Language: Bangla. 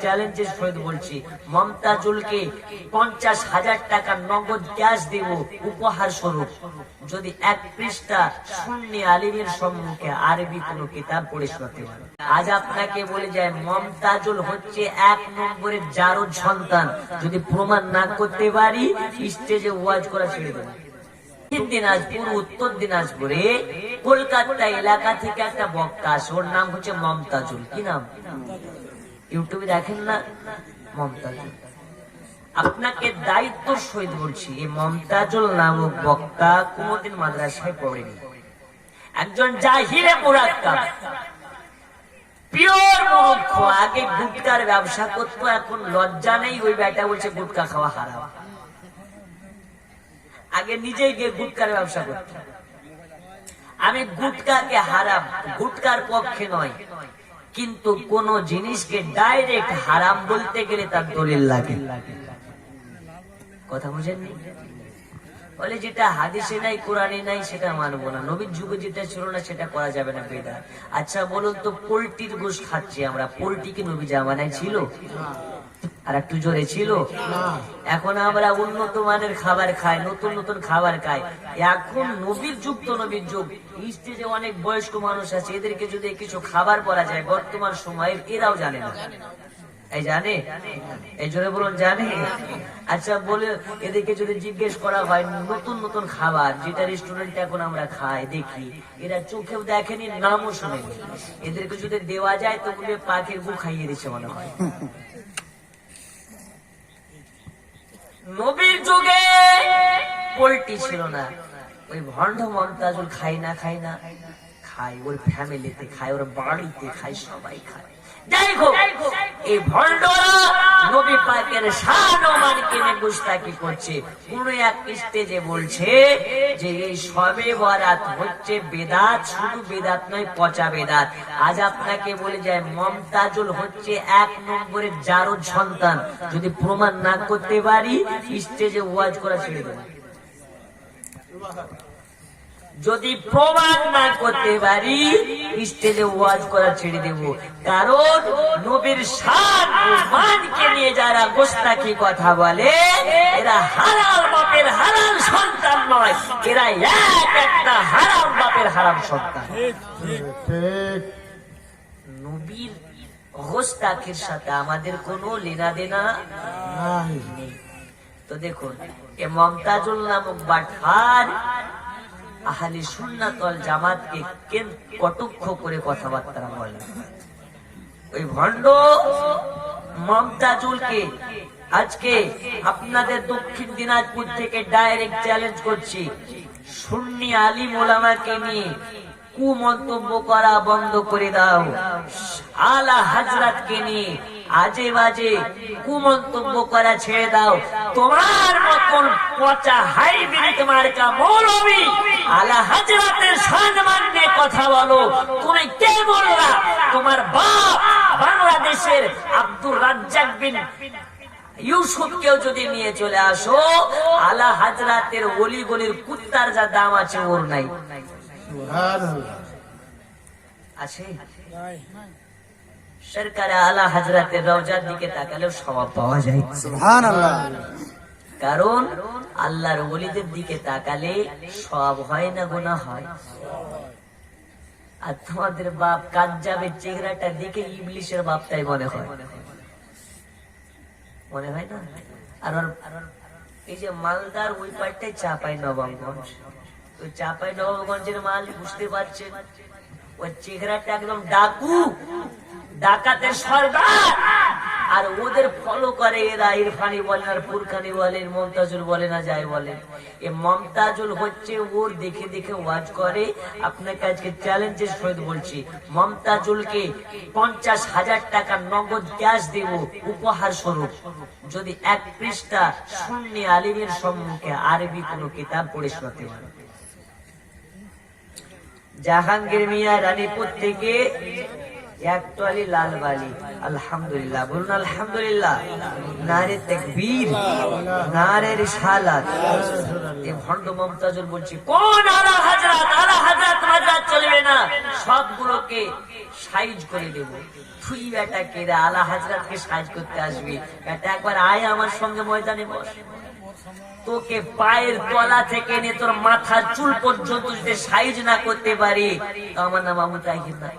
চ্যালেঞ্জের সহিত বলছি, মমতাজুলকে 50,000 টাকা নগদ ক্যাশ দেব উপহার স্বরূপ যদি এক পৃষ্ঠা সুন্নি আলিমের সম্মুখে আরবি কোন কিতাব পড়ে শোনাতে পারে। আজ আপনাকে বলে যায় মমতাজুল হচ্ছে 1 নম্বরের জারদ সন্তান, যদি প্রমাণ না করতে পারি স্টেজে ওয়াজ করা ছেড়ে দেব। দিনাজপুর, উত্তর দিনাজপুরে কলকাতা এলাকা থেকে একটা বক্তা আসে, ওর নাম হচ্ছে মমতাজুল। কি নাম? ইউটিউবে দেখেন না, মমতাজুল। আপনাকে দায়িত্ব সহিত বলছি, এই মমতাজুল নামক বক্তা কোনদিন মাদ্রাসায় পড়েনি, একজন জাহিরে মুরাক্কাব, পিওর মূর্খ। আগে গুটকার ব্যবসা করতো, এখন লজ্জা নেই, ওই বেটা বলছে গুটকা খাওয়া হারাম। আগে নিজেই গিয়ে গুটকার ব্যবসা করতো। আমি গুটকাকে হারাম, গুটকার পক্ষে নয়, কিন্তু কোন জিনিসকে ডাইরেক্ট হারাম বলতে গেলে তার দলিল লাগে। কথা বুঝেননি? বলে যেটা হাদিসে নাই, কোরআনে নাই, সেটা মানবো না। নবীর যুগে যেটা ছিল না সেটা করা যাবে না, বেদাত। আচ্ছা বলুন তো, পোল্ট্রির গোশত খাচ্ছি আমরা, পোল্ট্রি কি নবী জামানায় ছিল? আর একটু জোরে ছিল? এখন আমরা উন্নত মানের খাবার খাই, নতুন নতুন খাবার খাই। এখন নবীর যুগ তো নবীর যুগ, স্টেজে অনেক বয়স্ক মানুষ আছে, এদেরকে যদি কিছু খাবার বলা যায় বর্তমান সময়ে, এরাও জানে না। এই জানে? এই জন্য বলুন জানে। আচ্ছা বলে এদেরকে যদি জিজ্ঞেস করা হয় নতুন নতুন খাবার যেটা রেস্টুরেন্টে এখন আমরা খাই দেখি, এরা চোখেও দেখেনি, নামও শুনেনি। এদেরকে যদি দেওয়া যায় তো বলে পাখির গু খাইয়ে দিচ্ছে মনে হয়। নবীর যুগে পোল্ট্রি ছিল না, ওই ভণ্ড মমতাজুল খাই না খাই, ওর ফ্যামিলিতে খায়, ওর বাড়িতে খায়, সবাই খায়। যাই হোক, এই ভণ্ডরা নবী পাকের শান ও মানকে নিয়ে গুস্তাখি করছে। কোন এক স্টেজে বলছে যে এই শবে বরাত হচ্ছে বেদাত, শুধু বেদাত নয়, পচা বেদাত। আজ আপনাকে বলে যায় মমতাজুল হচ্ছে 1 নম্বরের জারদ সন্তান, যদি প্রমাণ না করতে পারি স্টেজে ওয়াজ করা ছেড়ে দেব। যদি প্রমাণ না করতে পারি স্টেজে ওয়াজ করা ছেড়ে দেব। কারণ নবীর শান ও মানকে নিয়ে যারা গোস্তাখি কথা বলে, এরা হারাম বাপের হারাম সন্তান নয়, এরা একটা হারাম বাপের হারাম সন্তান। নবীর গোস্তাখির সাথে আমাদের কোনো লেনা দেনা নেই। তো দেখুন, এ মমতাজুল নামক বাটফার আহলে সুন্নাত ওয়াল জামাতকে কটূক্ষ করে কথাবার্তা বলে। ওই ভণ্ড মমতাজুলকে আজকে আপনাদের দক্ষিণ দিনাজপুর থেকে ডাইরেক্ট চ্যালেঞ্জ করছি, সুন্নি আলিম ওলামাকে নিয়ে কুমন্তব্য করা বন্ধ করে দাও। আলা হযরতকে নিয়ে আজে বাজে কুমন্তব্য করা ছেড়ে দাও। তোমার মতন পচা হাইব্রিড মার্কা মৌলবী আলা হযরতের সম্মান নিয়ে কথা বলো। তুমি কে বললা? তোমার বাপ বাংলাদেশের আব্দুর রাজ্জাক বিন ইউসুফ কেও যদি নিয়ে চলে আসো, আলা হযরতের ওলি গলির কুত্তার যা দাম আছে ওর নাই। আছে? সরকার আলা হযরতের রওজার দিকে তাকালেও সওয়াব পাওয়া যায়। সুবহানাল্লাহ। কারণ আল্লাহর ওলিদের দিকে তাকালে সওয়াব হয় না গুনাহ হয়। আর তোমাদের বাপ কাজ্জাবের চেহারাটা দেখে ইবলিশের বাপটাই মনে হয়, মনে হয় না? আর এই যে মালদার ওই পাটটাই চাপাই নবাবগঞ্জ, ওই চাপাই নবাবগঞ্জের মাল বুঝতে পারছেন, ওই চেহারাটা একদম ডাকু, ডাকাতের সর্দার। আর ওদের ফলো করে এরা ইরফানি বলেন, আর ফুরকানি বলেন, মমতাজুল বলে না যাই বলে। এ মমতাজুল হচ্ছে ওর দেখে দেখে ওয়াজ করে। আপনাকে আজকে চ্যালেঞ্জের সহিত বলছি, মমতাজুলকে 50,000 টাকা নগদ ক্যাশ দেব উপহার স্বরূপ যদি এক পৃষ্ঠা সুন্নি আলিমের সম্মুখে আরবি কোন কিতাব পড়ে শোনাতে পারে। জাহাঙ্গীর মিয়া রানীপুর থেকে এক তোয়ালি লাল বালি। আলহামদুলিল্লাহ বলুন আলহামদুলিল্লাহ। নারে তাকবীর, নারে রিসালাত। এই ভণ্ড মমতাজুল বলছি কোন আলা হযরত, আলা হযরত মাজার চলবে না, সবগুলোকে সাইজ করে দেব। তুই বেটা কে রে আলা হযরতকে সাইজ করতে আসবি? বেটা একবার আয় আমার সঙ্গে ময়দানে বস, তোকে পায়ের তলা থেকে নিয়ে তোর মাথার চুল পর্যন্ত যদি সাইজ না করতে পারি তো আমার নাম আবু তাহির না।